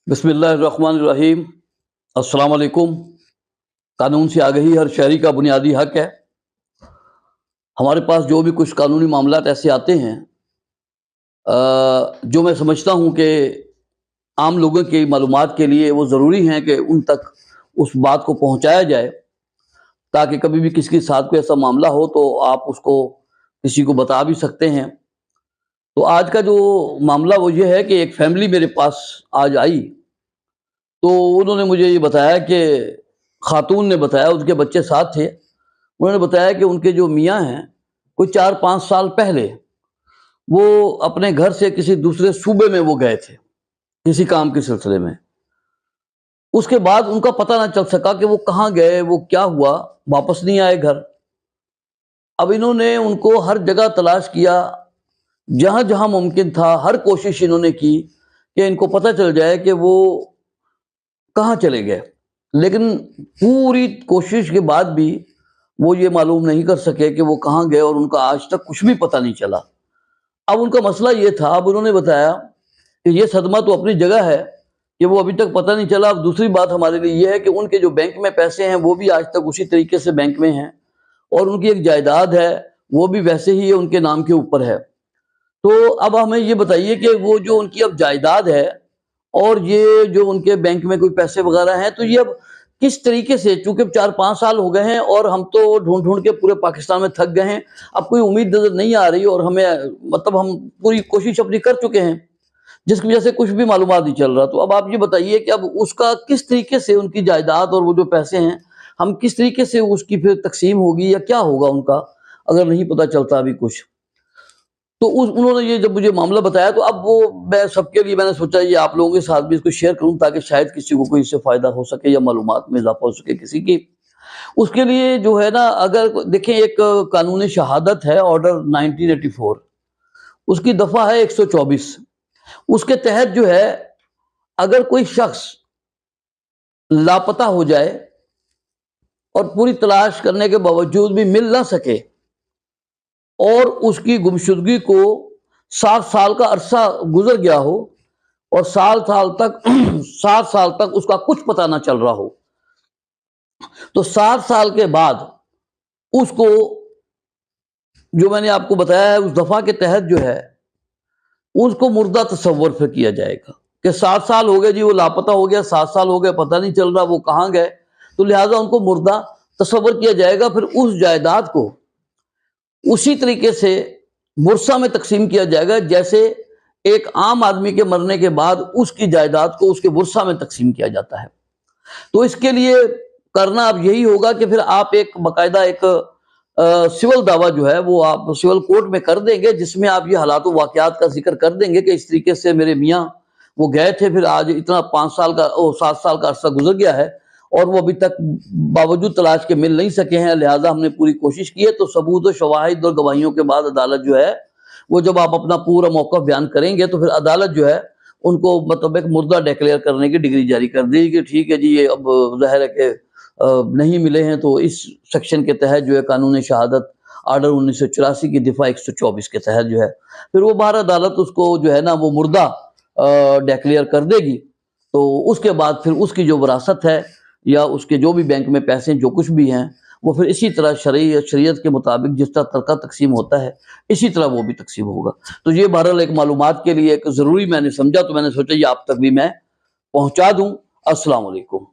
बिस्मिल्लाहिर्रहमानिर्रहीम। अस्सलाम वालेकुम। कानून से आगही हर शहरी का बुनियादी हक है। हमारे पास जो भी कुछ कानूनी मामलात ऐसे आते हैं जो मैं समझता हूँ कि आम लोगों की मालूमात के लिए वो ज़रूरी हैं कि उन तक उस बात को पहुँचाया जाए, ताकि कभी भी किसी के साथ कोई ऐसा मामला हो तो आप उसको किसी को बता भी सकते हैं। तो आज का जो मामला वो ये है कि एक फैमिली मेरे पास आज आई, तो उन्होंने मुझे ये बताया कि खातून ने बताया, उसके बच्चे साथ थे। उन्होंने बताया कि उनके जो मियाँ हैं, कोई 4-5 साल पहले वो अपने घर से किसी दूसरे सूबे में वो गए थे, किसी काम के सिलसिले में। उसके बाद उनका पता ना चल सका कि वो कहाँ गए, वो क्या हुआ, वापस नहीं आए घर। अब इन्होंने उनको हर जगह तलाश किया, जहाँ-जहाँ मुमकिन था, हर कोशिश इन्होंने की कि इनको पता चल जाए कि वो कहाँ चले गए। लेकिन पूरी कोशिश के बाद भी वो ये मालूम नहीं कर सके कि वो कहाँ गए, और उनका आज तक कुछ भी पता नहीं चला। अब उनका मसला ये था, अब उन्होंने बताया कि ये सदमा तो अपनी जगह है कि वो अभी तक पता नहीं चला। अब दूसरी बात हमारे लिए ये है कि उनके जो बैंक में पैसे हैं वो भी आज तक उसी तरीके से बैंक में हैं, और उनकी एक जायदाद है वो भी वैसे ही उनके नाम के ऊपर है। तो अब हमें ये बताइए कि वो जो उनकी अब जायदाद है और ये जो उनके बैंक में कोई पैसे वगैरह हैं, तो ये अब किस तरीके से, चूंकि 4-5 साल हो गए हैं और हम तो ढूंढ के पूरे पाकिस्तान में थक गए हैं, अब कोई उम्मीद नजर नहीं आ रही, और हमें मतलब हम पूरी कोशिश अपनी कर चुके हैं, जिसकी वजह से कुछ भी मालूमात नहीं चल रहा। तो अब आप ये बताइए कि अब उसका किस तरीके से, उनकी जायदाद और वो जो पैसे हैं, हम किस तरीके से उसकी फिर तकसीम होगी या क्या होगा उनका, अगर नहीं पता चलता अभी कुछ। तो उन्होंने ये जब मुझे मामला बताया, तो अब वो मैं सबके लिए मैंने सोचा ये आप लोगों के साथ भी इसको शेयर करूं, ताकि शायद किसी को कोई इससे फ़ायदा हो सके या मालूमात में इजाफा हो सके किसी की। उसके लिए जो है ना, अगर देखें, एक कानूनी शहादत है, ऑर्डर 1984, उसकी दफ़ा है 124। उसके तहत जो है, अगर कोई शख्स लापता हो जाए और पूरी तलाश करने के बावजूद भी मिल ना सके, और उसकी गुमशुदगी को 7 साल का अरसा गुजर गया हो, और 7 साल तक 7 साल तक उसका कुछ पता ना चल रहा हो, तो 7 साल के बाद उसको, जो मैंने आपको बताया है उस दफा के तहत जो है, उसको मुर्दा तस्वर फिर किया जाएगा कि 7 साल हो गए जी, वो लापता हो गया, 7 साल हो गए, पता नहीं चल रहा वो कहाँ गए, तो लिहाजा उनको मुर्दा तस्वर किया जाएगा। फिर उस जायदाद को उसी तरीके से मुर्सा में तकसीम किया जाएगा, जैसे एक आम आदमी के मरने के बाद उसकी जायदाद को उसके मुर्सा में तकसीम किया जाता है। तो इसके लिए करना अब यही होगा कि फिर आप एक बाकायदा एक सिविल दावा जो है वो आप सिविल कोर्ट में कर देंगे, जिसमें आप ये हालात वाक़यात का जिक्र कर देंगे कि इस तरीके से मेरे मियाँ वो गए थे, फिर आज इतना 5 साल का 7 साल का अरसा गुजर गया है और वो अभी तक बावजूद तलाश के मिल नहीं सके हैं, लिहाजा हमने पूरी कोशिश की है। तो सबूत और शवाहिद और गवाहियों के बाद अदालत जो है वो, जब आप अपना पूरा मौक़िफ़ बयान करेंगे, तो फिर अदालत जो है उनको मतलब एक मुर्दा डिक्लेयर करने की डिग्री जारी कर देगी कि ठीक है जी, ये अब ज़ाहिर है कि नहीं मिले हैं, तो इस सेक्शन के तहत जो है कानून शहादत आर्डर 1984 की दफ़ा 124 के तहत जो है, फिर वो बाहर अदालत उसको जो है ना वो मुर्दा डिक्लेयर कर देगी। तो उसके बाद फिर उसकी जो विरासत है या उसके जो भी बैंक में पैसे जो कुछ भी हैं, वो फिर इसी तरह शरीयत के मुताबिक जिस तरह तरका तकसीम होता है, इसी तरह वो भी तकसीम होगा। तो ये बहरहाल एक मालूमात के लिए एक ज़रूरी मैंने समझा, तो मैंने सोचा ये आप तक भी मैं पहुँचा दूँ। अस्सलाम वालेकुम।